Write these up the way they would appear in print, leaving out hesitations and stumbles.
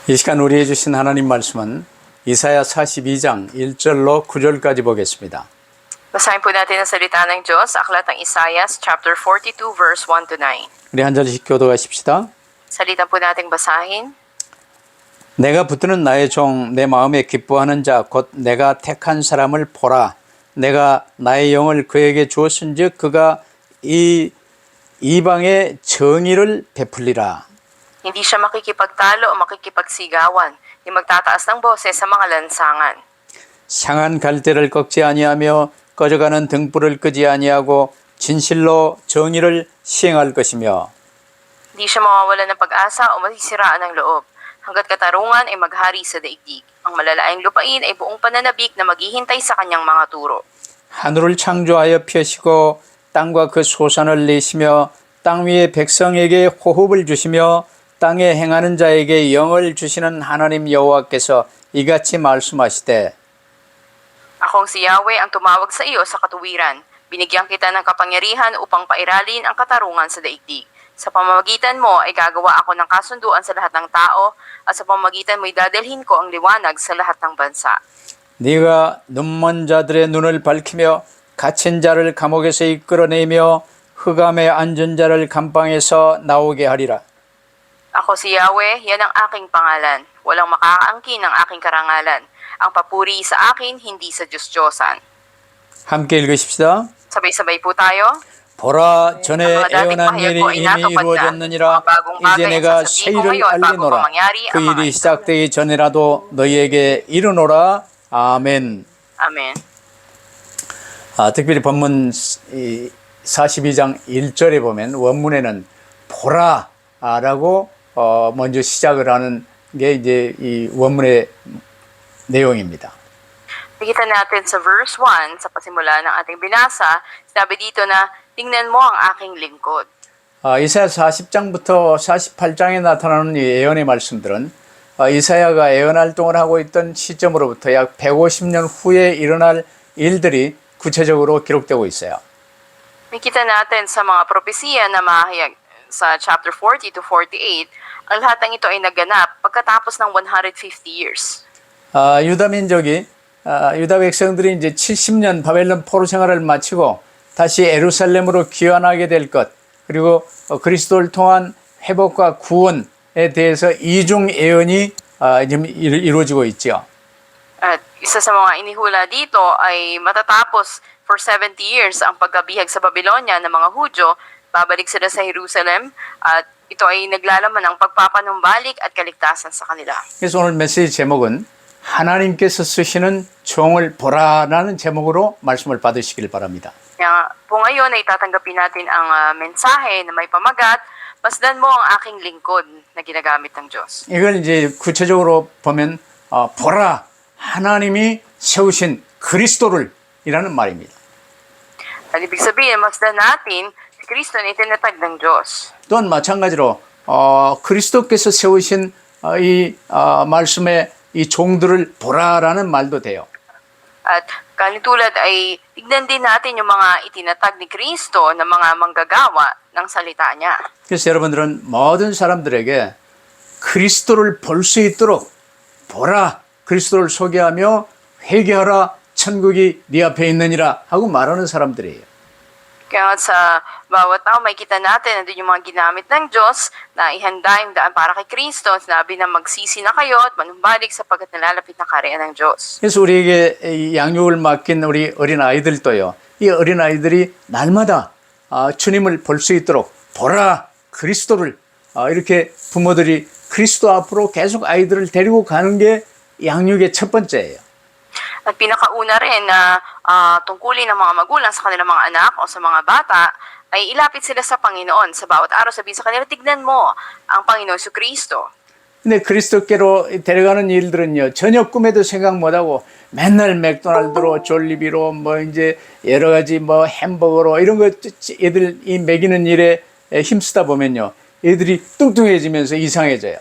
이 시간 우리에게 주신 하나님 말씀은 이사야 42장 1절로 9절까지 보겠습니다. Basahin po natin ang salita ng Diyos sa aklat ng Isaias, chapter 42, verse 1 to 9. 우리 한 절씩 교도하십시다. Salita po nating basahin. 내가 붙드는 나의 종, 내 마음에 기뻐하는 자, 곧 내가 택한 사람을 보라. 내가 나의 영을 그에게 주었은즉 그가 이 이방의 정의를 베풀리라. Hindi siya makikipagtalo o makikipagsigawan. Hindi magtataas ng boses sa mga lansangan. 상한 갈대를 꺾지 아니하며 꺼져가는 등불을 끄지 아니하고 진실로 정의를 시행할 것이며 Hindi siya mawawalan ng pag-asa o masisiraan ng loob. Hanggat katarungan ay maghari sa daigdig. Ang malalaing lupain ay buong pananabik na maghihintay sa kanyang mga turo. 하늘을 창조하여 펴시고 땅과 그 소산을 내시며 땅 위의 백성에게 호흡을 주시며 땅에 행하는 자에게 영을 주시는 하나님 여호와께서 이같이 말씀하시되 Akong si Yahweh ang tumawag sa iyo sa katuwiran. Binigyan kita ng kapangyarihan upang pairalin ang katarungan sa daigdig. Sa pamamagitan mo ay gagawa ako ng kasunduan sa lahat ng tao at sa pamamagitan mo ay dadalhin ko ang liwanag sa lahat ng bansa. 네가 눈먼 자들의 눈을 밝히며 갇힌 자를 감옥에서 이끌어내며 흑암에 앉은 자를 감방에서 나오게 하리라. Ako si Yahweh, yan ang aking pangalan. Walang makakaangkin ng aking karangalan. Ang papuri sa akin, hindi sa Diyos-Diyosan. 함께 읽으십시다. Sabay-sabay po tayo. 보라 전에 ang mga dating 애원한 pahayag 일이 ko ay 이미 natupad na. 이루어졌느니라 Mga bagong 이제 bagay ang 내가 sasabihin 새 ko 일을 ngayon, bago 알리노라 pa mangyari 그 ang mga 일이 ito. 시작되기 전에라도 너희에게 이르노라 아멘. Amen. 특별히 본문 42장 1절에 보면 원문에는 보라라고 먼저 시작을 하는 게 이제 이 원문의 내용입니다. Nakita natin sa verse 1, sa pasimula ng ating binasa, sinabi dito na, tingnan mo ang aking lingkod. 이사야 40장부터 48장에 나타나는 이 예언의 말씀들은 이사야가 예언 활동을 하고 있던 시점으로부터 약 150년 후에 일어날 일들이 구체적으로 기록되고 있어요. Nakita natin sa mga propesiya na mahayag sa chapter 40 to 48, ang lahat ng ito ay naganap pagkatapos ng 150 years. 유다 민족이 유다 백성들이 이제 70년 바벨론 포로 생활을 마치고 다시 예루살렘으로 귀환하게 될 것, 그리고 그리스도를 통한 회복과 구원에 대해서 이중 예언이 지금 이루어지고 있죠. At isa sa mga inihula dito ay matatapos for 70 years ang pagkabihag sa Babylonia ng mga Hudyo, babalik sila sa Jerusalem at ito ay naglalaman ng pagpapanumbalik at kaligtasan sa kanila. 그래서 오늘 메시지 제목은 하나님께서 쓰시는 종을 보라라는 제목으로 말씀을 받으시길 바랍니다. Kaya po ngayon ay tatanggapin natin ang mensahe na may pamagat, masdan mo ang aking lingkod na ginagamit ng Diyos. 이걸 이제 구체적으로 보면 보라 하나님이 세우신 그리스도를 이라는 말입니다. At ibig sabihin, masdan natin si Kristo na itinatag ng Diyos. 또한 마찬가지로 그리스도께서 세우신 이 말씀의 이 종들을 보라라는 말도 돼요. At kalintulad ay tignan din natin yung mga itinatag ni Kristo na mga manggagawa ng salita niya. 그래서 여러분들은 모든 사람들에게 그리스도를 볼 수 있도록 보라, 그리스도를 소개하며 회개하라, 천국이 네 앞에 있느니라 하고 말하는 사람들이에요. Kaya nga sa bawat tao, makikita natin na doon yung mga ginamit ng Diyos na ihanda yung daan para kay Kristo. Sinabi na magsisi na kayo at manumbalik sapagkat nalalapit na kaharian ng Diyos. 그래서 우리에게 이 양육을 맡긴 우리 어린 아이들도요. 이 어린 아이들이 날마다 주님을 볼 수 있도록 보라 그리스도를 이렇게 부모들이 그리스도 앞으로 계속 아이들을 데리고 가는 게 양육의 첫 번째예요. At pinakauna rin na tungkulin ng mga magulang sa kanilang mga anak o sa mga bata ay ilapit sila sa Panginoon. Sa bawat araw sabihin sa kanila, tignan mo ang Panginoon sa Kristo. 근데 그리스도께로 데려가는 일들은요, 전혀 꿈에도 생각 못하고 맨날 맥도날드로 졸리비로 뭐 이제 여러 가지 뭐 햄버거로 이런 거 애들 이 먹이는 일에 힘쓰다 보면요, 애들이 뚱뚱해지면서 이상해져요.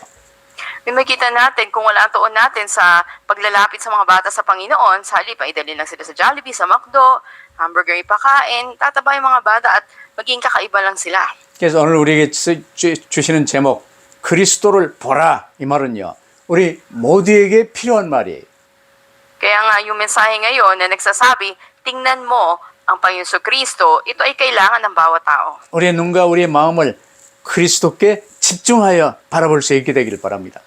Makita natin kung wala ang tuon natin sa paglalapit sa mga bata sa Panginoon, sa halip ay dalhin lang sila sa Jollibee, sa McDo, hamburger ipakain, tataba yung mga bata at maging kakaiba lang sila. 그래서 오늘 우리에게 주시는 제목 그리스도를 보라 이 말은요 우리 모두에게 필요한 말이에요. Kaya nga yung mensahe ngayon na nagsasabi, tingnan mo ang Panginoon Kristo, ito ay kailangan ng bawat tao. 우리의 눈과 우리의 마음을 그리스도께 집중하여 바라볼 수 있게 되길 바랍니다.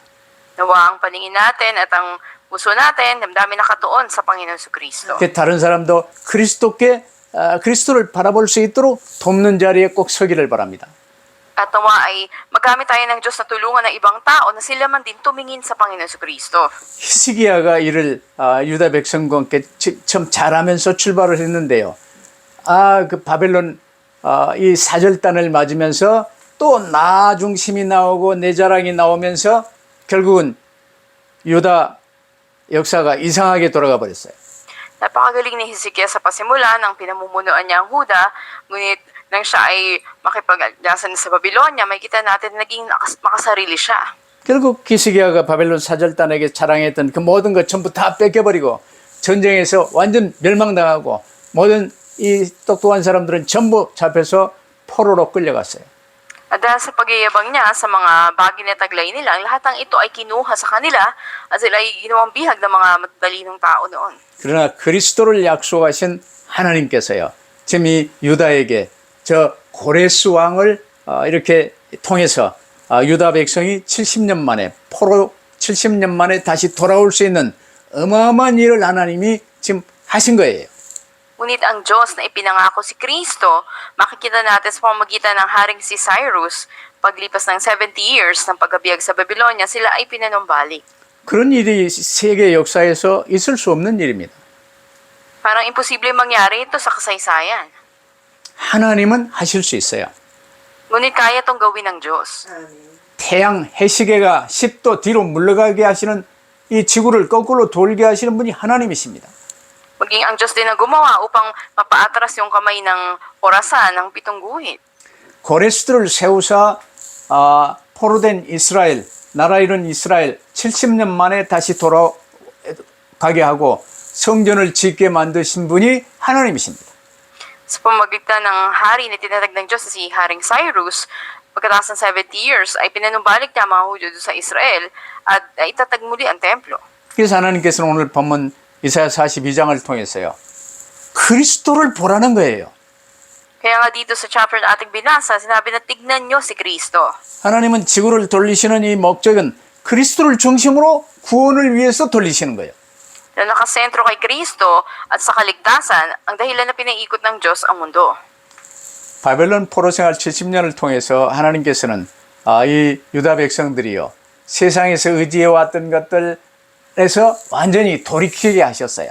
Nawa ang paningin natin at ang puso natin, damdamin nakatuon sa Panginoon Kristo. 다른 사람도 그리스도를 바라볼 수 있도록 돕는 자리에 꼭 서기를 바랍니다. At nawa ay magamit tayo ng Diyos na tulungan ng ibang tao na sila man din tumingin sa Panginoon Kristo. 히스기야가 이를 유다 백성과 함께 참 잘하면서 출발을 했는데요. 그 바벨론 이 사절단을 맞으면서 또 나 중심이 나오고 내 자랑이 나오면서 결국은 유다 역사가 이상하게 돌아가 버렸어요. Napakagaling ni Hezekiah sa pasimula ng pinamumunuan niya ang Huda, ngunit nang siya ay makipaglasan sa Babylonia, may kita natin na naging makasarili siya. 결국 히스기야가 바벨론 사절단에게 자랑했던 그 모든 것 전부 다 뺏겨버리고 전쟁에서 완전 멸망당하고 모든 이 똑똑한 사람들은 전부 잡혀서 포로로 끌려갔어요. At dahil sa pagyayabang niya sa mga bagay na taglay nila, ang lahat ng ito ay kinuha sa kanila at sila ay ginawang bihag ng mga matalinong tao noon. 그러나 그리스도를 약속하신 하나님께서요. 지금 이 유다에게 저 고레스 왕을 이렇게 통해서 유다 백성이 70년 만에 포로 70년 만에 다시 돌아올 수 있는 어마어마한 일을 하나님이 지금 하신 거예요. Ngunit ang Diyos na ipinangako si Kristo, makikita natin sa pamamagitan ng Haring si Cyrus, paglipas ng 70 years ng pagkabiyag sa Babylonia, sila ay pinanumbalik. 그런 일이 세계 역사에서 있을 수 없는 일입니다. Parang imposible mangyari ito sa kasaysayan. 하나님은 하실 수 있어요. Ngunit kaya itong gawin ng Diyos. 태양 해시계가 10도 뒤로 물러가게 하시는 이 지구를 거꾸로 돌게 하시는 분이 하나님이십니다. Maging ang Diyos din na gumawa upang mapaatras yung kamay ng orasan ng pitong guhit. 고레스들을 세우사 포로된 이스라엘, 나라 이룬 이스라엘 70년 만에 다시 돌아가게 하고 성전을 짓게 만드신 분이 하나님이십니다. Sa pamagitan ng hari na tinatag ng Diyos na si Haring Cyrus, pagkatapos ng 70 years ay pinanumbalik niya ang mga Hudyo sa Israel at itatag muli ang templo. 그래서 하나님께서는 오늘 본문 이사야 42장을 통해서요. 그리스도를 보라는 거예요. Kaya nga dito sa chapter na ating binasa, sinabi na tignan nyo si Kristo. 하나님은 지구를 돌리시는 이 목적은 그리스도를 중심으로 구원을 위해서 돌리시는 거예요. Na nakasentro kay Kristo at sa kaligtasan, ang dahilan na pinaikot ng Diyos ang mundo. 바벨론 포로 생활 70년을 통해서 하나님께서는 이 유다 백성들이요. 세상에서 의지해왔던 것들에서 완전히 돌이키게 하셨어요.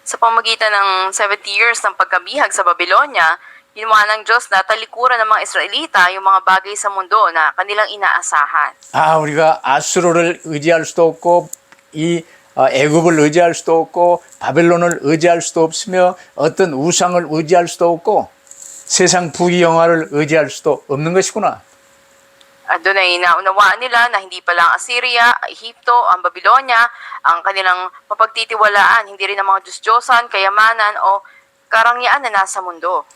Sa pamagitan ng 70 years ng pagkabihag sa Babylonia, ginawa ng Diyos na talikuran ng mga Israelita yung mga bagay sa mundo na kanilang inaasahan. 우리가 아수르를 의지할 수도 없고 이 애굽을 의지할 수도 없고 바벨론을 의지할 수도 없으며 어떤 우상을 의지할 수도 없고 세상 부귀영화를 의지할 수도 없는 것이구나. At doon ay naunawaan nila na hindi pala ang Assyria, Ehipto, ang Babylonia, ang kanilang mapagtitiwalaan, hindi rin ang mga Diyos-Diyosan, kayamanan o karangyaan na nasa mundo.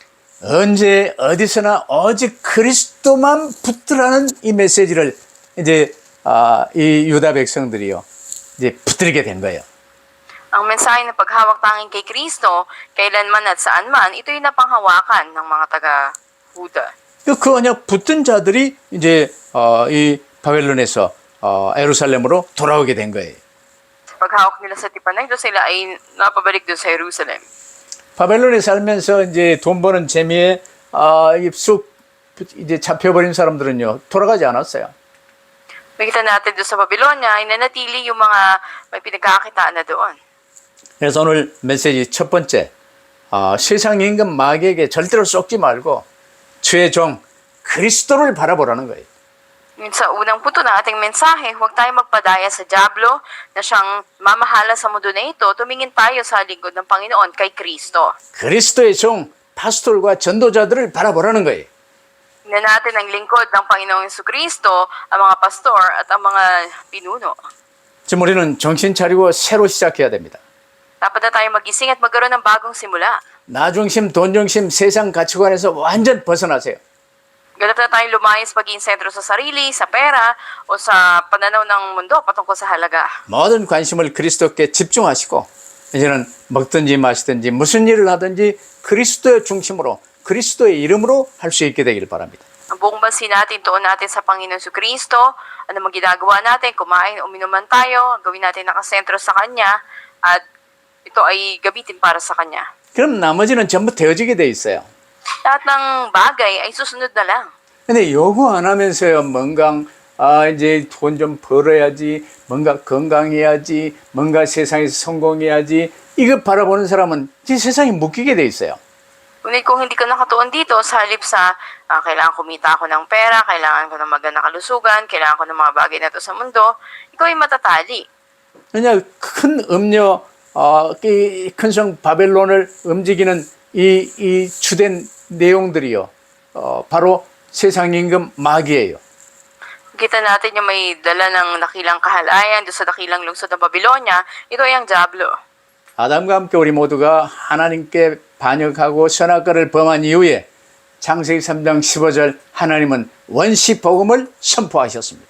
언제 어디서나 오직 그리스도만 붙들라는 이 메시지를 이제 이 유다 백성들이요 이제 붙들게 된 거예요. Ang mensahe ng paghawak tanging kay Kristo, kailanman at saan man, ito'y napanghawakan ng mga taga-Huda. 그 언약 붙든 자들이 이제 이 바벨론에서 예루살렘으로 돌아오게 된 거예요. Sa paghawak nila sa tipan ng Diyos, sila ay napabalik doon sa Jerusalem. 바벨론에 살면서 이제 돈 버는 재미에 쑥 이제 잡혀버린 사람들은요 돌아가지 않았어요. Makita natin doon sa Babylonia, ay nanatili yung mga may pinagkakitaan na doon. 그래서 오늘 메시지 첫 번째, 세상 임금 마귀에게 절대로 속지 말고 주의 종 그리스도를 바라보라는 거예요. Yun sa unang punto ng ating mensahe, huwag tayo magpadaya sa Diablo na siyang mamahala sa mundo na ito. Tumingin tayo sa lingkod ng Panginoon kay Kristo. 그리스도의 종 파스톨과 전도자들을 바라보라는 거예요. Tingnan natin ang lingkod ng Panginoong Jesucristo, ang mga pastor at ang mga pinuno. 지금 우리는 정신 차리고 새로 시작해야 됩니다. Dapat na tayo magising at magkaroon ng bagong simula. 나 중심, 돈 중심, 세상 가치관에서 완전 벗어나세요. Ganap na tayong lumayas maging sentro sa sarili, sa pera, o sa pananaw ng mundo patungkol sa halaga. 모든 관심을 그리스도께 집중하시고 이제는 먹든지 마시든지 무슨 일을 하든지 그리스도의 중심으로 그리스도의 이름으로 할 수 있게 되길 바랍니다. Ang buong bansin natin, tuon natin sa Panginoon sa Kristo, ano mang ginagawa natin, kumain, uminuman tayo, gawin natin nakasentro sa Kanya, at ito ay gamitin para sa Kanya. 그럼 나머지는 전부 되어지게 돼 있어요. Lahat ng bagay ay susunod na lang. 근데 요구 안 하면서요, 뭔가 이제 돈 좀 벌어야지, 뭔가 건강해야지, 뭔가 세상에서 성공해야지, 이거 바라보는 사람은 이제 세상에 묶이게 돼 있어요. Ngunit kung hindi ka nakatuon dito, sa halip sa kailangan kumita ako ng pera, kailangan ko ng magandang kalusugan, kailangan ko ng mga bagay na ito sa mundo, ikaw ay matatali. 왜냐, 큰 음료, 큰 성 바벨론을 움직이는 이 주된 내용들이요, 바로 세상 임금 마귀예요. Kita natin yung may dala ng dakilang kahalayan doon sa dakilang lungsod ng Babylonia, ito ay ang Diablo. 아담과 함께 우리 모두가 하나님께 반역하고 선악과를 범한 이후에 창세기 3장 15절 하나님은 원시 복음을 선포하셨습니다.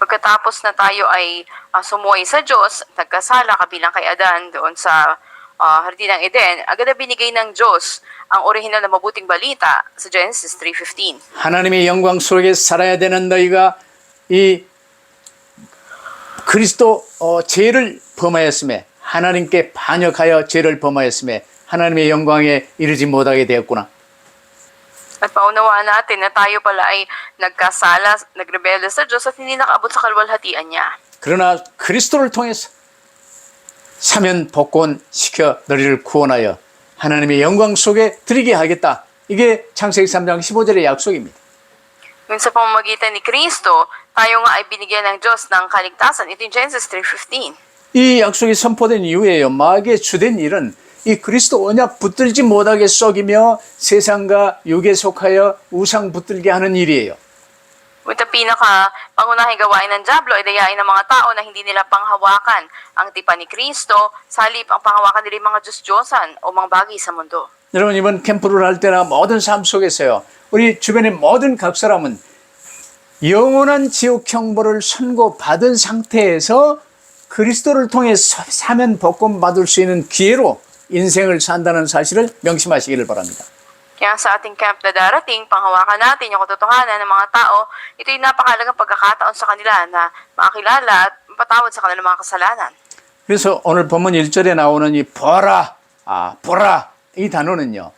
Pagkatapos na tayo ay sumuway sa Diyos, nagkasala kabilang kay Adan doon sa Hardin ng Eden, agad na binigay ng Diyos ang orihinal na mabuting balita sa Genesis 3:15. 하나님의 영광 속에 살아야 되는 너희가 이 그리스도 죄를 범하였음에 하나님께 반역하여 죄를 범하였음에 하나님의 영광에 이르지 못하게 되었구나. At paunawaan natin na tayo pala ay nagkasala, nagrebelde sa Diyos at hindi nakaabot sa kalwalhatian niya. 그러나 그리스도를 통해서 사면 복권 시켜 너희를 구원하여 하나님의 영광 속에 들이게 하겠다. 이게 창세기 3장 15절의 약속입니다. Ngunit sa pamamagitan ni Kristo, tayo nga ay binigyan ng Diyos ng kaligtasan. Ito yung Genesis 3:15. 이 약속이 선포된 이후에요, 마귀의 주된 일은 이 그리스도 언약 붙들지 못하게 썩이며 세상과 육에 속하여 우상 붙들게 하는 일이에요. Ngunit ang pinaka-pangunahing gawain ng Diablo ay dayain ng mga tao na hindi nila panghawakan ang tipan ni Kristo, sa halip ang panghawakan nila yung mga Diyos-Diyosan o mga bagay sa mundo. 여러분, 이번 캠프를 할 때나 모든 삶 속에서요, 우리 주변의 모든 각 사람은 영원한 지옥 형벌을 선고받은 상태에서 그리스도를 통해 사면 복권 받을 수 있는 기회로 인생을 산다는 사실을 명심하시기를 바랍니다. Kaya sa ating camp na darating, panghawakan natin yung katotohanan ng mga tao, ito yung napakalagang pagkakataon sa kanila na makakilala at mapatawad sa kanilang mga kasalanan. 그래서 오늘 본문 1절에 나오는 이 보라, 보라 이 단어는요,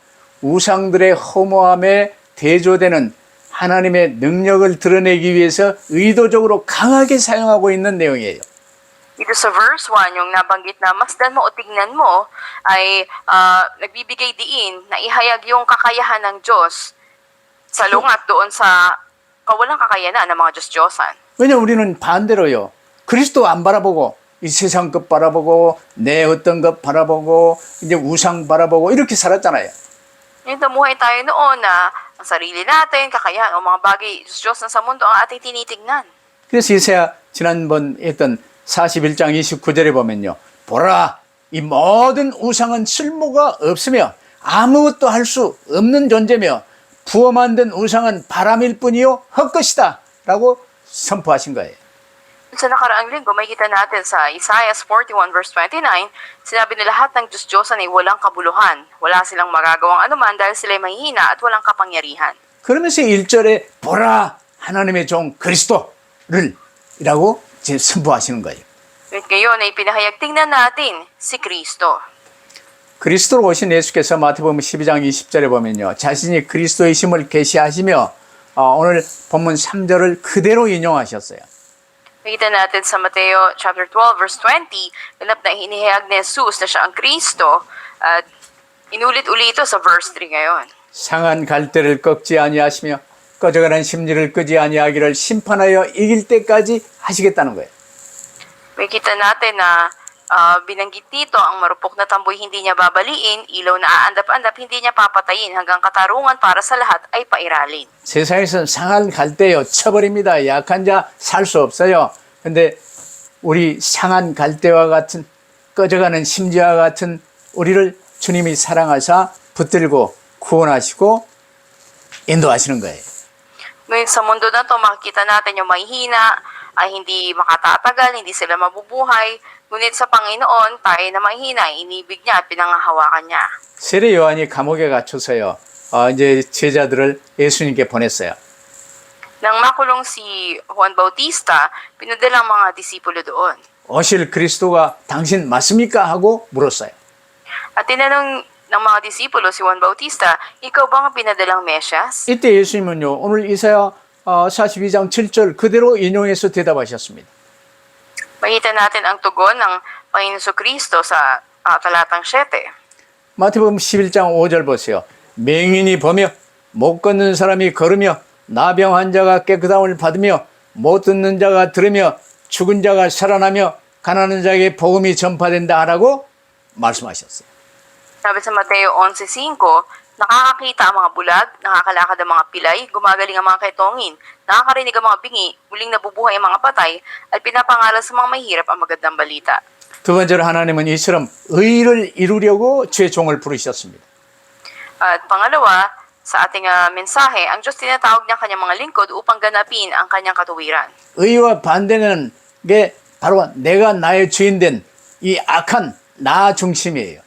우상들의 허무함에 대조되는 하나님의 능력을 드러내기 위해서 의도적으로 강하게 사용하고 있는 내용이에요. Dito sa verse 1, yung nabanggit na masdan mo o tignan mo ay nagbibigay diin na ihayag yung kakayahan ng Diyos sa lungat doon sa kawalang kakayanan ng mga Diyos-Diyosan. 왜냐 우리는 반대로요, 그리스도 안 바라보고 이 세상 것 바라보고 내 어떤 것 바라보고 이제 우상 바라보고 이렇게 살았잖아요. Yung namuhay tayo noon na ang sarili natin, kakayahan o mga bagay Diyos na sa mundo ang ating tinitignan. 그래서 이사야 지난번 했던 41장 29절에 보면요, 보라, 이 모든 우상은 쓸모가 없으며 아무것도 할 수 없는 존재며 부어 만든 우상은 바람일 뿐이요 헛것이다 라고 선포하신 거예요. Sa nakaraang linggo, may kita natin sa Isaiah 41 verse 29, sinabi na lahat ng Diyos-Diyosan ay walang kabuluhan. Wala silang magagawang anuman dahil sila ay mahihina at walang kapangyarihan. 그러면서 1절에 보라, 하나님의 종 그리스도를 이라고 선포하시는 거예요. At ngayon ay pinahayag, tingnan natin si Kristo. 그리스도로 오신 예수께서 마태복음 12장 20절에 보면요, 자신이 그리스도이심을 계시하시며 오늘 본문 3절을 그대로 인용하셨어요. Nakita natin sa Mateo chapter 12 verse 20, ganap na hinihayag ni Jesus na siya ang Kristo at inulit-ulit ito sa verse 3 ngayon. 상한 갈대를 꺾지 아니하시며 꺼져가는 심지를 끄지 아니하기를 심판하여 이길 때까지 하시겠다는 거예요. May kita natin na binanggit dito ang marupok na tamboy hindi niya babaliin, ilaw na aandap-andap hindi niya papatayin hanggang katarungan para sa lahat ay pairalin. 세상에서는 상한 갈대요 쳐버립니다. 약한 자 살 수 없어요. 근데 우리 상한 갈대와 같은 꺼져가는 심지와 같은 우리를 주님이 사랑하사 붙들고 구원하시고 인도하시는 거예요. Ngayon sa mundo na to, makikita natin yung mahihina ay hindi makatatagal, hindi sila mabubuhay. Ngunit sa Panginoon, tayo na mahihina, inibig niya at pinangahawakan niya. 세례 요한이 감옥에 갇혀서요. 이제 제자들을 예수님께 보냈어요. Nang makulong si Juan Bautista, pinadala ang mga disipulo doon. 오실 그리스도가 당신 맞습니까? 하고 물었어요. At tinanong ng mga disipulo si Juan Bautista, ikaw ba ang pinadalang Mesyas? 이때 예수님은요. 오늘 이사야 42장 7절 그대로 인용해서 대답하셨습니다. Makita natin ang tugon ng Panginoon Kristo sa talatang 7. 마태복음 11장 5절 보세요. 맹인이 보며 못 걷는 사람이 걸으며 나병 환자가 깨끗함을 받으며 못 듣는 자가 들으며 죽은 자가 살아나며 가난한 자에게 복음이 전파된다 하라고 말씀하셨어요. Sabi sa Mateo 11.5, nakakakita ang mga bulag, nakakalakad ang mga pilay, gumagaling ang mga ketongin, nakakarinig ang mga bingi, muling nabubuhay ang mga patay, at pinapangaral sa mga mahirap ang magandang balita. 두 번째로 하나님은 이처럼 의를 이루려고 주의 종을 부르셨습니다. At pangalawa, sa ating mensahe, ang Diyos tinatawag niya ang kanyang mga lingkod upang ganapin ang kanyang katuwiran. 의와 반대는 게 바로 내가 나의 주인 된 이 악한 나 중심이에요.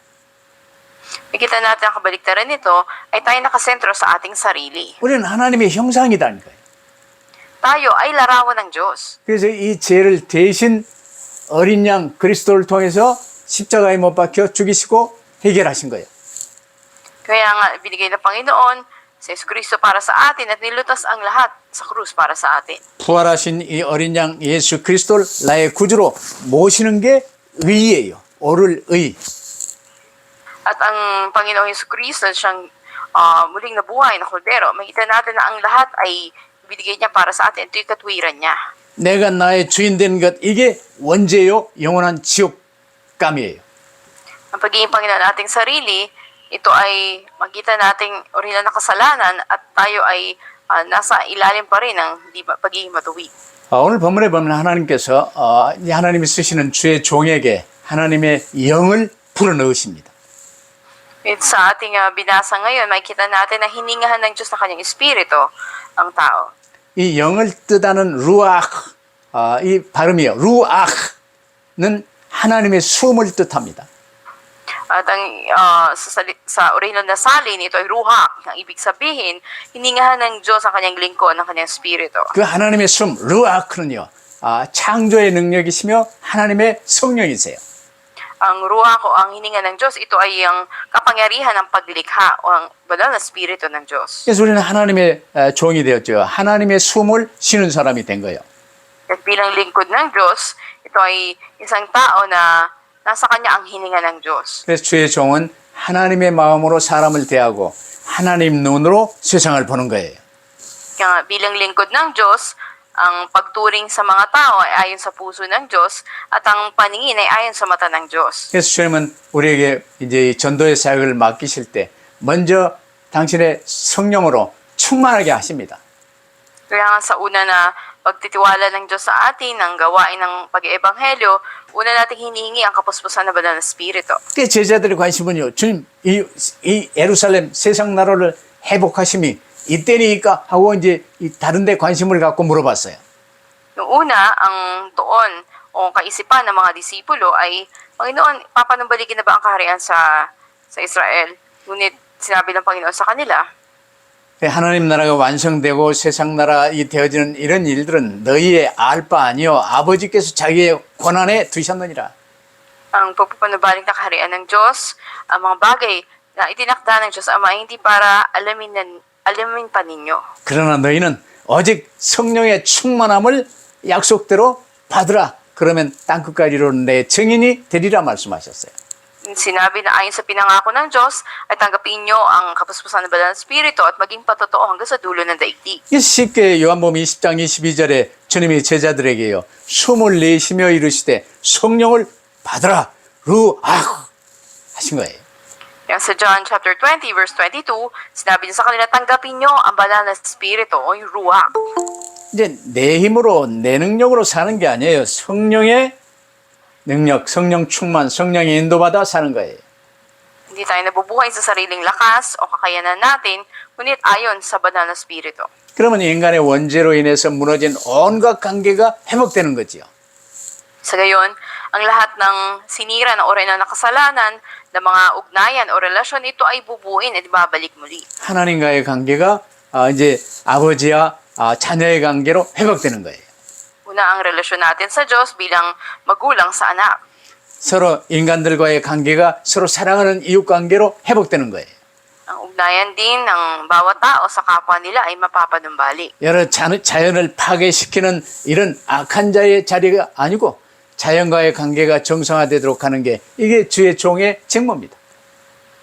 Makita natin ang kabaliktaran nito ay tayo nakasentro sa ating sarili. 우리는 하나님의 형상이다니까요. Tayo ay larawan ng Diyos. 그래서 이 죄를 대신 어린 양 그리스도를 통해서 십자가에 못 박혀 죽이시고 해결하신 거예요. Kaya nga binigay ng Panginoon si Jesucristo para sa atin at nilutas ang lahat sa krus para sa atin. 부활하신 이 어린 양 예수 그리스도를 나의 구주로 모시는 게 의예요. 옳을 의. At ang Panginoong Jesucristo siyang muling nabuhay na kordero, makita natin na ang lahat ay binigay niya para sa atin. Ito yung katwiran niya. 내가 나의 주인 된 것 이게 원죄요. 영원한 지옥감이에요. Ang pagiging Panginoon nating sarili, ito ay makita nating original na kasalanan at tayo ay nasa ilalim pa rin ng pagiging matuwid. 오늘 본문에 보면 하나님께서 하나님이 쓰시는 주의 종에게 하나님의 영을 불어넣으십니다. At sa ating binasa ngayon, makikita natin na hiningahan ng Diyos na kanyang espiritu ang tao. 이 영을 뜻하는 루아흐, 이 발음이요. 루아흐는 하나님의 숨을 뜻합니다. At ang sa original na salin, ito ay ruhak. Ang ibig sabihin, hiningahan ng Diyos ang kanyang lingkod, ang kanyang espiritu. 그 하나님의 숨, 루아흐는요. 창조의 능력이시며 하나님의 성령이세요. Ang ruhak o ang hininga ng Diyos, ito ay ang kapangyarihan ng paglikha o ang banal na espiritu ng Diyos. 그래서 우리는 하나님의 종이 되었죠. 하나님의 숨을 쉬는 사람이 된 거예요. At bilang lingkod ng Diyos, ito ay isang tao na nasa kanya ang hininga ng Diyos. 그래서 주의 종은 하나님의 마음으로 사람을 대하고 하나님 눈으로 세상을 보는 거예요. Kaya bilang lingkod ng Diyos, ang pagturing sa mga tao ay ayon sa puso ng Diyos at ang paningin ay ayon sa mata ng Diyos. 그래서 주님은 우리에게 이제 전도의 사역을 맡기실 때 먼저 당신의 성령으로 충만하게 하십니다. Kaya nga sa una na pagtitiwala ng Diyos sa atin, ang gawain ng pag-eebanghelyo, una nating hinihingi ang kapuspusan na banal na espiritu. 그게 제자들의 관심은요. 주님, 이 예루살렘 세상 나라를 회복하심이 이때니까 하고 이제 다른 데 관심을 갖고 물어봤어요. Yung una, ang doon o kaisipan ng mga disipulo ay, Panginoon, papanumbalikin na ba ang kaharian sa Israel? Ngunit sinabi ng Panginoon sa kanila, 하나님 나라가 완성되고 세상 나라 되어지는 이런 일들은 너희의 알 바 아니요 아버지께서 자기의 권한에 두셨느니라. ang pagpapanubalik na kaharian ng Diyos, ang mga bagay na itinakda ng Diyos Ama hindi para alamin pa ninyo. 그러나 너희는 오직 성령의 충만함을 약속대로 받으라. 그러면 땅끝까지 이르는 내 증인이 되리라 말씀하셨어요. Sinabi na ayon sa pinangako ng Diyos ay tanggapin nyo ang kapuspusan ng banal na espiritu at maging patotoo hanggang sa dulo ng daigdig. 쉽게 요한복음 20장 22절에 주님이 제자들에게요. 숨을 내쉬며 이르시되 성령을 받으라. 루아흐 하신 거예요. Kaya sa John chapter 20 verse 22, sinabi niya sa kanila, tanggapin nyo ang banal na espiritu o yung ruach. 이제 내 힘으로 내 능력으로 사는 게 아니에요. 성령의 능력, 성령 충만, 성령의 인도받아 사는 거예요. Hindi tayo nabubuhay sa sariling lakas o kakayanan natin, ngunit ayon sa banal na espiritu. 그러면 인간의 원죄로 인해서 무너진 온갖 관계가 회복되는 거지요. Sa gayon, ang lahat ng sinira na uri ng nakasalanan, ng mga ugnayan o relasyon, ito ay bubuin at ibabalik muli. 하나님과의 관계가 이제 아버지와 자녀의 관계로 회복되는 거예요. Una, ang relasyon natin sa Diyos bilang magulang sa anak. 서로 인간들과의 관계가 서로 사랑하는 이웃 관계로 회복되는 거예요. Ang ugnayan din ng bawat tao sa kapwa nila ay mapapanumbalik. 여러 자연을 파괴시키는 이런 악한 자의 자리가 아니고 자연과의 관계가 정상화되도록 하는 게 이게 주의 종의 책무입니다.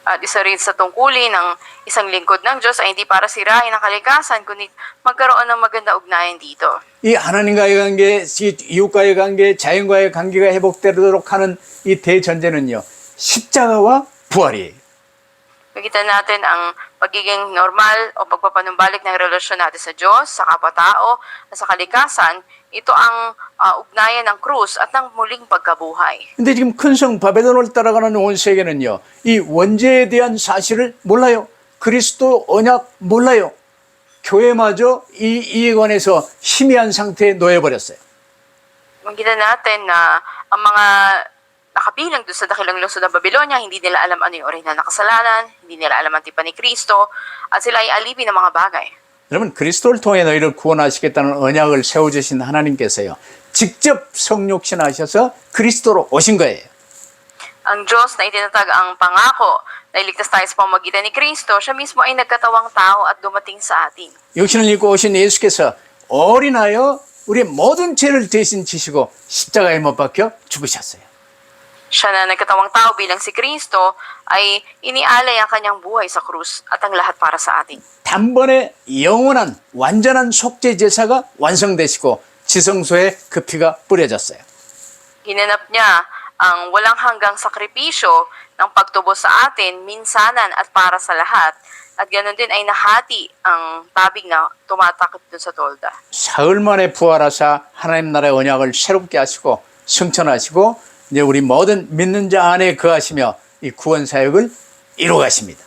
At isa rin sa tungkulin ng isang lingkod ng Diyos ay hindi para sirain ang kalikasan, kundi magkaroon ng maganda ugnayan dito. 이 하나님과의 관계, 이웃과의 관계, 자연과의 관계가 회복되도록 하는 이 대전제는요, 십자가와 부활이에요. Makita natin ang pagiging normal o pagpapanumbalik ng relasyon natin sa Diyos, sa kapwa-tao, at sa kalikasan. Ito ang ugnayan ng krus at ng muling pagkabuhay. 근데 지금 큰 성 바벨론을 따라가는 온 세계는요, 이 원죄에 대한 사실을 몰라요. 그리스도 언약 몰라요. 교회마저 이 이에 관해서 희미한 상태에 놓여버렸어요. Makita natin na ang mga nakabilang doon sa dakilang lungsod ng Babylonia, hindi nila alam ano yung orihinal na kasalanan, hindi nila alam ang tipan ni Kristo, at sila ay alipin ng mga bagay. 여러분, 그리스도를 통해 너희를 구원하시겠다는 언약을 세워주신 하나님께서요, 직접 성육신하셔서 그리스도로 오신 거예요. Ang Diyos na itinatag ang pangako na iligtas tayo sa pamamagitan ni Kristo, siya mismo ay nagkatawang tao at dumating sa atin. 육신을 입고 오신 예수께서 어린하여 우리의 모든 죄를 대신 지시고 십자가에 못 박혀 죽으셨어요. Siya na nagkatawang tao bilang si Kristo ay inialay ang kanyang buhay sa krus at ang lahat para sa atin. 단번에 영원한 완전한 속죄 제사가 완성되시고 지성소에 그 피가 뿌려졌어요. Ginanap niya ang walang hanggang sakripisyo ng pagtubo sa atin, minsanan at para sa lahat. At ganoon din ay nahati ang tabig na tumatakip dun sa tolda. 사흘 만에 부활하사 하나님 나라의 언약을 새롭게 하시고 승천하시고 이제 우리 모든 믿는 자 안에 거하시며 이 구원 사역을 이루어 가십니다.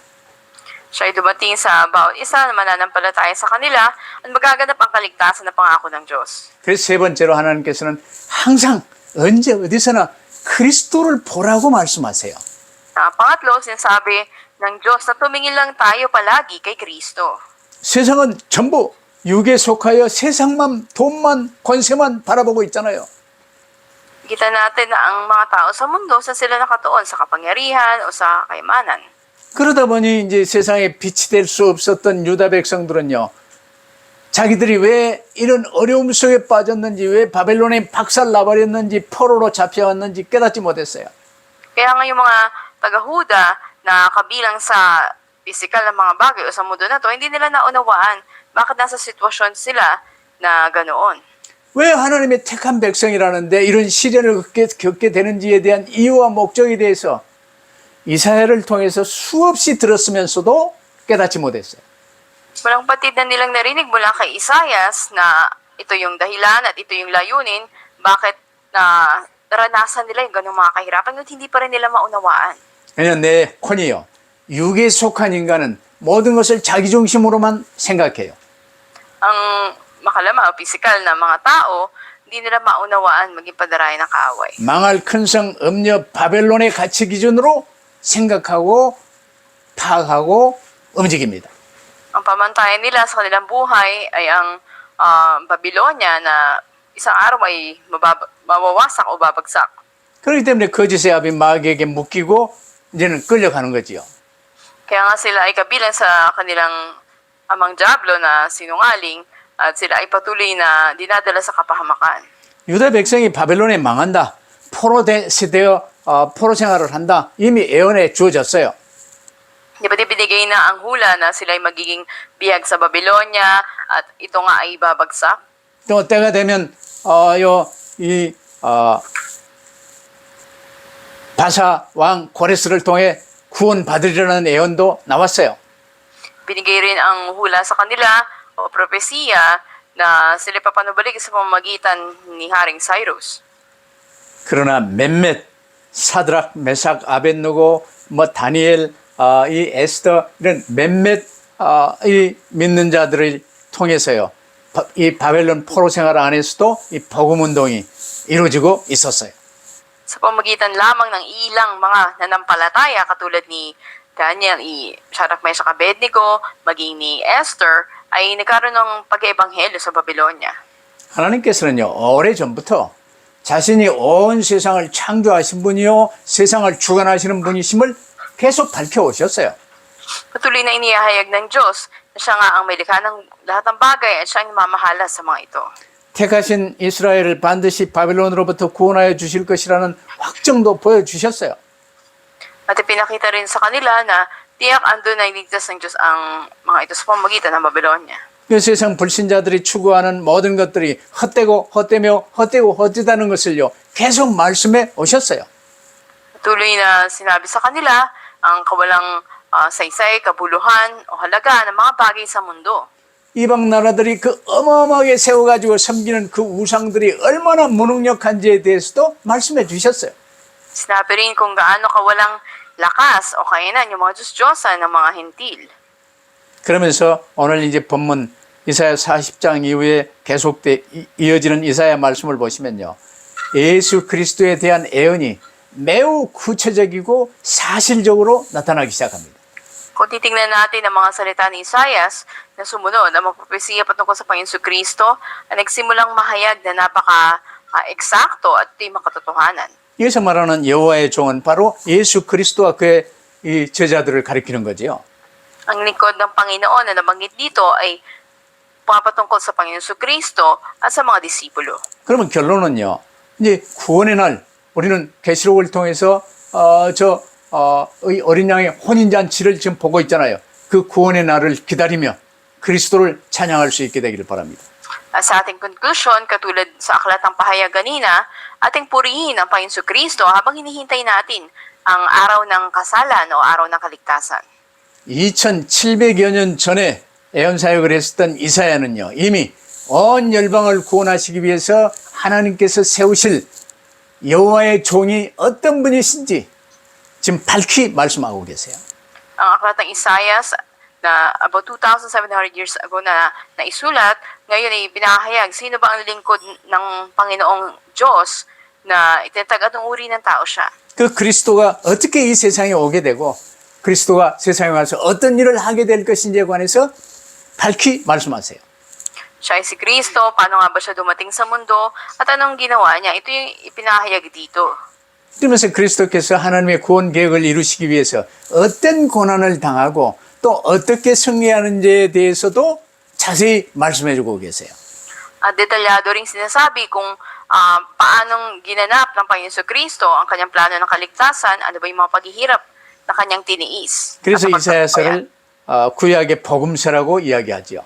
Siya ay dumating sa bawat isa na mananampalataya sa kanila at magaganap ang kaligtasan na pangako ng Diyos. 그래서 세 번째로 하나님께서는 항상 언제 어디서나 그리스도를 보라고 말씀하세요. Pangatlo, sinasabi ng Diyos na tumingin lang tayo palagi kay Kristo. 세상은 전부 육에 속하여 세상만, 돈만, 권세만 바라보고 있잖아요. Kita natin na ang mga tao sa mundo sa sila nakatuon sa kapangyarihan o sa kayamanan. 그러다 보니 이제 세상에 빛이 될 수 없었던 유다 백성들은요, 자기들이 왜 이런 어려움 속에 빠졌는지, 왜 바벨론에 박살 나버렸는지, 포로로 잡혀왔는지 깨닫지 못했어요. Kaya nga yung mga taga-Huda na kabilang sa physical na mga bagay o sa mundo na to, hindi nila naunawaan bakit nasa sitwasyon sila na ganoon. 왜 하나님의 택한 백성이라는데 이런 시련을 겪게 되는지에 대한 이유와 목적에 대해서 이사야를 통해서 수없이 들었으면서도 깨닫지 못했어요. Walang patid na nilang narinig mula kay Isaias na ito yung dahilan at ito yung layunin bakit na naranasan nila yung ganung mga kahirapan ngunit hindi pa rin nila maunawaan. 왜냐하면 내 혼이요, 육에 속한 인간은 모든 것을 자기 중심으로만 생각해요. Ang makalama o physical na mga tao, hindi nila maunawaan maging padarayan ng kaaway. 망할 큰 성 음녀 바벨론의 가치 기준으로 생각하고 파악하고 움직입니다. Ang pamantayan nila sa kanilang buhay ay ang Babylonia na isang araw ay mawawasak o babagsak. 그렇기 때문에 거짓의 아비 마귀에게 묶이고 이제는 끌려가는 거지요. Kaya nga sila ay kabilang sa kanilang amang Diablo na sinungaling at sila ay patuloy na dinadala sa kapahamakan. 유다 백성이 바벨론에 망한다, 포로 세대어 포로 생활을 한다, 이미 예언에 주어졌어요. Di ba binigay na ang hula na sila ay magiging bihag sa Babylonia at ito nga ay babagsak? 또 때가 되면 바사 왕 고레스를 통해 구원받으려는 예언도 나왔어요. Binigay rin ang hula sa kanila o propesiya na sila papanubalik sa pamamagitan ni Haring Cyrus. 그러나 몇몇 사드락, 메삭, 아벳느고, 다니엘, 이 에스더 이런 몇몇 이 믿는 자들을 통해서요. 이 바벨론 포로 생활 안에서도 이 복음 운동이 이루어지고 있었어요. Sa pamagitan lamang ng ilang mga nanampalataya katulad ni Daniel, Shadrach, Meshach, Abednego, maging ni Esther, ay nagkaroon ng pag-ebanghelyo sa Babylonia. 하나님께서는요, 오래전부터 자신이 온 세상을 창조하신 분이요, 세상을 주관하시는 분이심을 계속 밝혀오셨어요. Patuloy na inihahayag ng Diyos na siya nga ang may likha ng lahat ng bagay at siya ang mamahala sa mga ito. 택하신 이스라엘을 반드시 바벨론으로부터 구원하여 주실 것이라는 확정도 보여주셨어요. At ipinakita rin sa kanila na tiyak andun na iligtas ng Diyos ang mga ito sa pamagitan ng Babylonia. 그 세상 불신자들이 추구하는 모든 것들이 헛되고 헛되며 헛되고 헛되다는 것을요, 계속 말씀해 오셨어요. Tuloy na sinabi sa kanila ang kawalang saysay, kabuluhan o halaga ng mga bagay sa mundo. 이방 나라들이 그 어마어마하게 세워가지고 섬기는 그 우상들이 얼마나 무능력한지에 대해서도 말씀해 주셨어요. Sinabi rin kung gaano kawalang lakas o kainan yung mga Diyos-Diyosan ng mga hentil. 그러면서 오늘 이제 본문 이사야 40장 이후에 계속돼 이어지는 이사야 말씀을 보시면요, 예수 그리스도에 대한 예언이 매우 구체적이고 사실적으로 나타나기 시작합니다. Kung titingnan natin ang mga salita ni Isaias na sumunod ang magpapisiya patungkol sa Panginoon Kristo, ay nagsimulang mahayag na napaka-eksakto at ito'y makatotohanan. 여기서 말하는 여호와의 종은 바로 예수 그리스도와 그의 이 제자들을 가리키는 거지요. Ang lingkod ng Panginoon na nabanggit dito ay papatungkol sa Panginoon Kristo at sa mga disipulo. 그러면 결론은요, 이제 구원의 날, 우리는 계시록을 통해서 이 어린 양의 혼인잔치를 지금 보고 있잖아요. 그 구원의 날을 기다리며 그리스도를 찬양할 수 있게 되기를 바랍니다. Sa ating konklusyon, katulad sa aklat ng pahayag kanina, ating purihin ang Panginoon Kristo habang hinihintay natin ang araw ng kasalan o araw ng kaligtasan. 2700여 년 전에 예언 사역을 했었던 이사야는요, 이미 온 열방을 구원하시기 위해서 하나님께서 세우실 여호와의 종이 어떤 분이신지 지금 밝히 말씀하고 계세요. Ang aklat ng Isaias na about 2,700 years ago na naisulat, ngayon ay pinahayag sino ba ang lingkod ng Panginoong Diyos na itinatag at uri ng tao siya. 그 그리스도가 어떻게 이 세상에 오게 되고 그리스도가 세상에 와서 어떤 일을 하게 될 것인지에 관해서 밝히 말씀하세요. Siya ay si Kristo, paano nga ba siya dumating sa mundo, at anong ginawa niya? Ito yung ipinahayag dito. 그러면서 그리스도께서 하나님의 구원 계획을 이루시기 위해서 어떤 고난을 당하고 또 어떻게 승리하는지에 대해서도 자세히 말씀해 주고 계세요. At detalyado ring sinasabi kung paanong ginanap ng Panginoon Kristo ang kanyang plano ng kaligtasan, ano ba yung mga paghihirap na kanyang tiniis. 그래서 at sa 이사야서를 구약의 복음서라고 이야기하지요.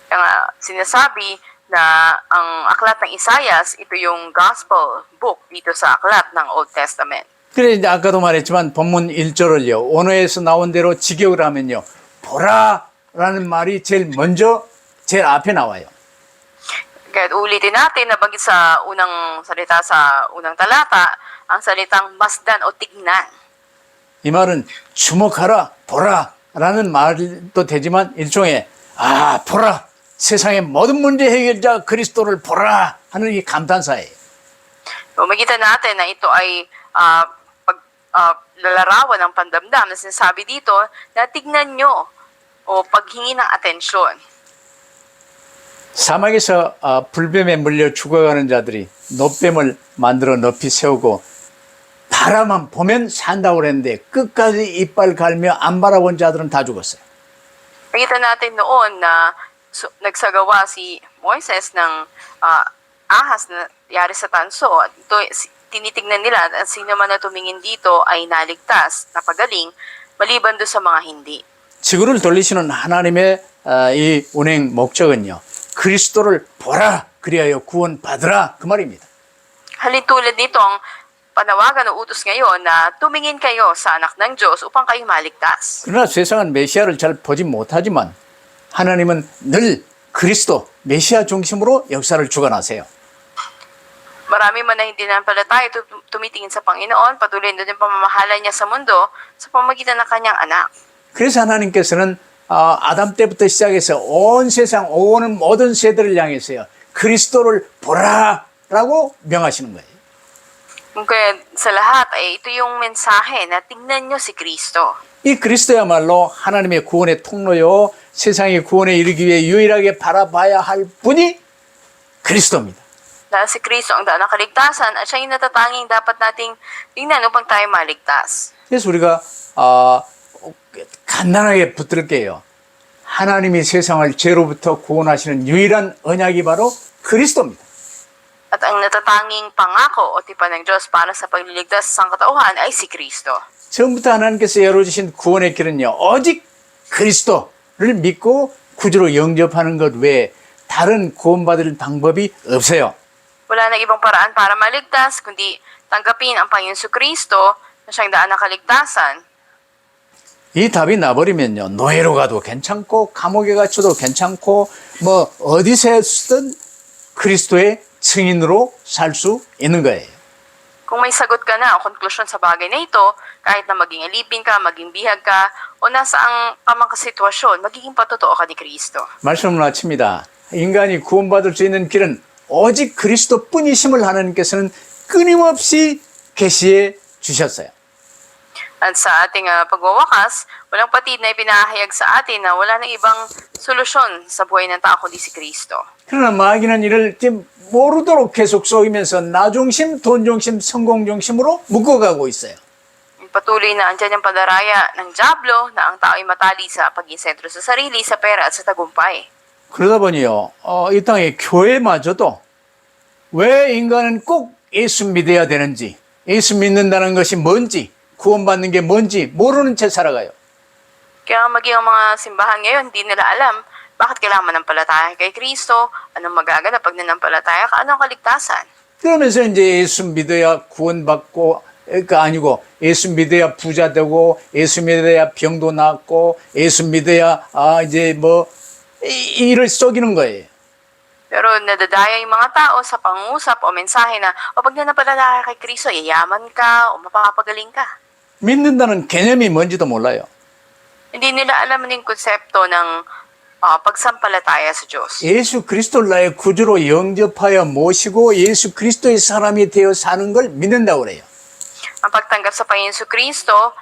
Kaya sinasabi na ang aklat ng Isaias, ito yung gospel book dito sa aklat ng Old Testament. 그래 이제 아까도 말했지만 본문 1절을요. 원어에서 나온 대로 직역을 하면요. 보라라는 말이 제일 앞에 나와요. Kaya ulitin natin, nabanggit sa unang salita sa unang talata, ang salitang masdan o tignan. 이 말은 주목하라, 보라라는 말도 되지만 일종의 보라, 세상의 모든 문제 해결자 그리스도를 보라 하는 이 감탄사예요. Makikita natin na ito ay lalarawan ng pandamdam na sinasabi dito na tignan nyo o paghingi ng atensyon. 사막에서 불뱀에 물려 죽어가는 자들이 노뱀을 만들어 높이 세우고 바라만 보면 산다고 그랬는데 끝까지 이빨 갈며 안 바라본 자들은 다 죽었어요. Makita natin noon na nagsagawa si Moises ng ahas na yari sa tanso. At ito, tinitignan nila at sino man na tumingin dito ay naligtas, napagaling, maliban doon sa mga hindi. 지구를 돌리시는 하나님의 이 운행 목적은요. 그리스도를 보라 그리하여 구원받으라 그 말입니다. Halin tulad nito ang panawagan o utos ngayon na tumingin kayo sa anak ng Diyos upang kayo maligtas. 그러나 세상은 메시아를 잘 보지 못하지만 하나님은 늘 그리스도 메시아 중심으로 역사를 주관하세요. Marami man na hindi nampalataya tumitingin sa Panginoon, patuloy na din pamamahala niya sa mundo sa pamagitan ng kanyang anak. 그래서 하나님께서는 아담 때부터 시작해서 온 세상, 온 모든 세대를 향해서요. 그리스도를 보라라고 명하시는 거예요. Kaya sa lahat ay ito yung mensahe na tingnan nyo si Kristo. 이 그리스도야말로 하나님의 구원의 통로요. 세상의 구원에 이르기 위해 유일하게 바라봐야 할 분이 그리스도입니다. Dahil si Kristo ang daan ng kaligtasan at siya yung natatanging dapat nating tingnan upang tayo maligtas. 그래서 우리가 간단하게 붙들게요. 하나님이 세상을 죄로부터 구원하시는 유일한 언약이 바로 그리스도입니다. At ang natatanging pangako o tipan ng Diyos para sa pagliligtas sa sangkatauhan ay si Kristo. 처음부터 하나님께서 열어주신 구원의 길은요. 오직 그리스도를 믿고 구주로 영접하는 것 외에 다른 구원받을 방법이 없어요. Wala na ibang paraan para maligtas, kundi tanggapin ang Panginoon Kristo na siyang daan ng kaligtasan. 이 답이 나버리면요. 노예로 가도 괜찮고 감옥에 갇혀도 괜찮고 뭐 어디서든 그리스도의 증인으로 살 수 있는 거예요. Kung may sagot ka na o konklusyon sa bagay na ito, kahit na maging alipin ka, maging bihag ka, o nasaang pamang sitwasyon, magiging patotoo ka ni Kristo. 말씀을 마칩니다. 인간이 구원받을 수 있는 길은 오직 그리스도뿐이심을 하나님께서는 끊임없이 계시해 주셨어요. At sa ating pagwawakas, walang patid na ipinahayag sa atin na wala nang ibang solusyon sa buhay ng tao kundi si Kristo. 그러나 마귀는 이를 지금 모르도록 계속 속이면서 나 중심, 돈 중심, 성공 중심으로 묶어가고 있어요. Patuloy na andyan ang padaraya ng dyablo na ang tao ay matali sa pag-isentro sa sarili, sa pera at sa tagumpay. 그러다 보니요, 이 땅의 교회마저도 왜 인간은 꼭 예수 믿어야 되는지, 예수 믿는다는 것이 뭔지, 구원받는 게 뭔지 모르는 채 살아가요. Kaya maging ang mga simbahan ngayon, hindi nila alam bakit kailangan manampalataya kay Kristo, anong magaganap pag nanampalataya ka, anong kaligtasan. 그러면서 이제 예수 믿어야 구원받고, 그러니까 아니고 예수 믿어야 부자 되고, 예수 믿어야 병도 낫고, 예수 믿어야 이제 뭐 이를 속이는 거예요. Pero nadadaya yung mga tao sa pangusap o mensahe na, o pag nanampalataya kay Kristo, yayaman ka o mapapagaling ka. 믿는다는 개념이 뭔지도 몰라요. Hindi nila alam yung konsepto ng pagsampalataya sa Diyos. 예수 그리스도를 나의 구주로 영접하여 모시고 예수 그리스도의 사람이 되어 사는 걸 믿는다고 그래요. Ang pagtanggap sa Panginoon Kristo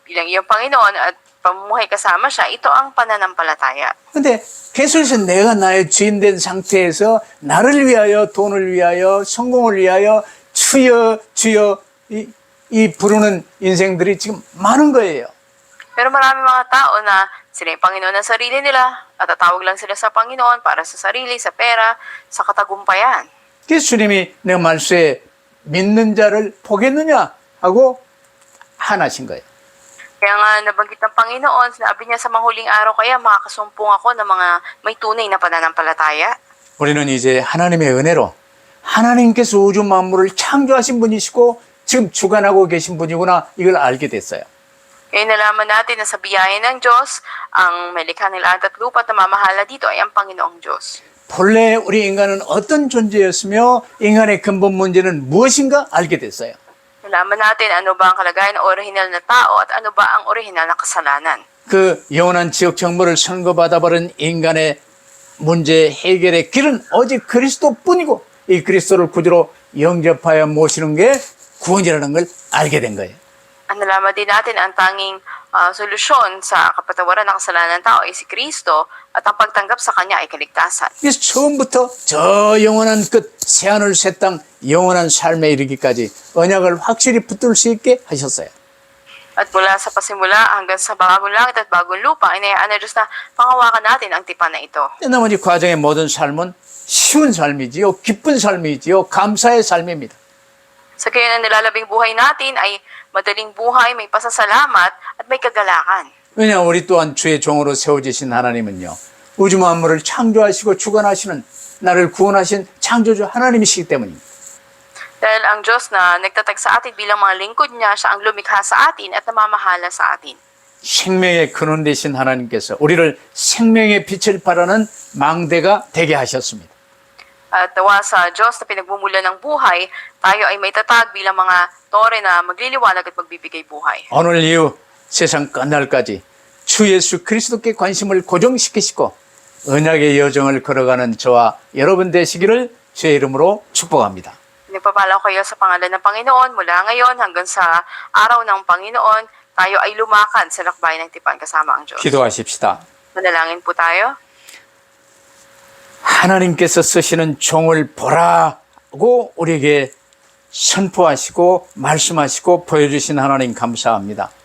bilang iyong Panginoon at pamumuhay kasama siya, ito ang pananampalataya. 근데 계속해서 내가 나의 주인 된 상태에서 나를 위하여 돈을 위하여 성공을 위하여 주여 주여 이 부르는 인생들이 지금 많은 거예요. Pero marami mga tao na sila yung Panginoon ng sarili nila at tatawag lang sila sa Panginoon para sa sarili, sa pera, sa katagumpayan. 그래서 주님이 내가 말씀에 믿는 자를 보겠느냐 하고 하나신 거예요. Kaya nga nabanggit ng Panginoon, sinabi niya sa manghuling araw, kaya makakasumpong ako ng mga may tunay na pananampalataya. 우리는 이제 하나님의 은혜로 하나님께서 우주 만물을 창조하신 분이시고 지금 주관하고 계신 분이구나 이걸 알게 됐어요. Kaya nalaman natin na sa biyaya ng Diyos, ang melikha ng langit at lupa at namamahala dito ay ang Panginoong Diyos. 본래 우리 인간은 어떤 존재였으며 인간의 근본 문제는 무엇인가 알게 됐어요. Nalaman natin ano ba ang kalagayan ng orihinal na tao at ano ba ang orihinal na kasalanan. 그 영원한 지옥 정보를 선고받아버린 인간의 문제 해결의 길은 오직 그리스도뿐이고 이 그리스도를 구주로 영접하여 모시는 게 구원이라는 걸 알게 된 거예요. Ang nalaman din natin ang tanging solusyon sa kapatawaran ng kasalanan ng tao ay si Kristo at ang pagtanggap sa Kanya ay kaligtasan. 그래서 처음부터 저 영원한 끝, 새하늘 새 땅, 영원한 삶에 이르기까지 언약을 확실히 붙들 수 있게 하셨어요. At mula sa pasimula hanggang sa bagong langit at bagong lupa, inayaan na Diyos na pangawakan natin ang tipan na ito. 나머지 과정의 모든 삶은 쉬운 삶이지요, 기쁜 삶이지요, 감사의 삶입니다. Sa kaya na nilalabing buhay natin ay madaling buhay, may pasasalamat at may kagalakan. 왜냐 우리 또한 주의 종으로 세워지신 하나님은요. 우주 만물을 창조하시고 주관하시는 나를 구원하신 창조주 하나님이시기 때문입니다. Dahil ang Diyos na nagtatag sa atin bilang mga lingkod niya, siya ang lumikha sa atin at namamahala sa atin. 생명의 근원 되신 하나님께서 우리를 생명의 빛을 발하는 망대가 되게 하셨습니다. At tawa sa Diyos na pinagmumula ng buhay, tayo ay may tatag bilang mga tore na magliliwanag at magbibigay buhay. 오늘 이후 세상 끝날까지 주 예수 그리스도께 관심을 고정시키시고 언약의 여정을 걸어가는 저와 여러분 되시기를 주의 이름으로 축복합니다. Nagpapala ko kayo sa pangalan ng Panginoon mula ngayon hanggang sa araw ng Panginoon, tayo ay lumakad sa lakbayan ng tipan kasama ang Diyos. 기도하십시다. Manalangin po tayo. 하나님께서 쓰시는 종을 보라고 우리에게 선포하시고 말씀하시고 보여주신 하나님 감사합니다.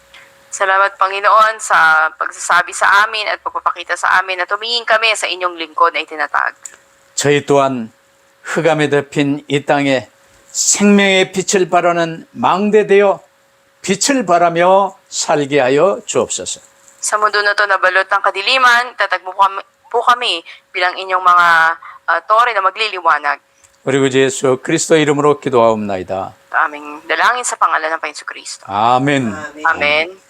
Salamat Panginoon sa pagsasabi sa amin at pagpapakita sa amin na tumingin kami sa inyong lingkod na itinatag. 저희 또한 흑암에 덮인 이 땅에 생명의 빛을 발하는 망대되어 빛을 발하며 살게 하여 주옵소서. Sa mundo na to na balot ng kadiliman, tatagpo po kami bilang inyong mga tore na magliliwanag. 그리고 예수 그리스도 이름으로 기도하옵나이다. Aming dalangin sa pangalan ng Panginoon Kristo. 아멘. Amen.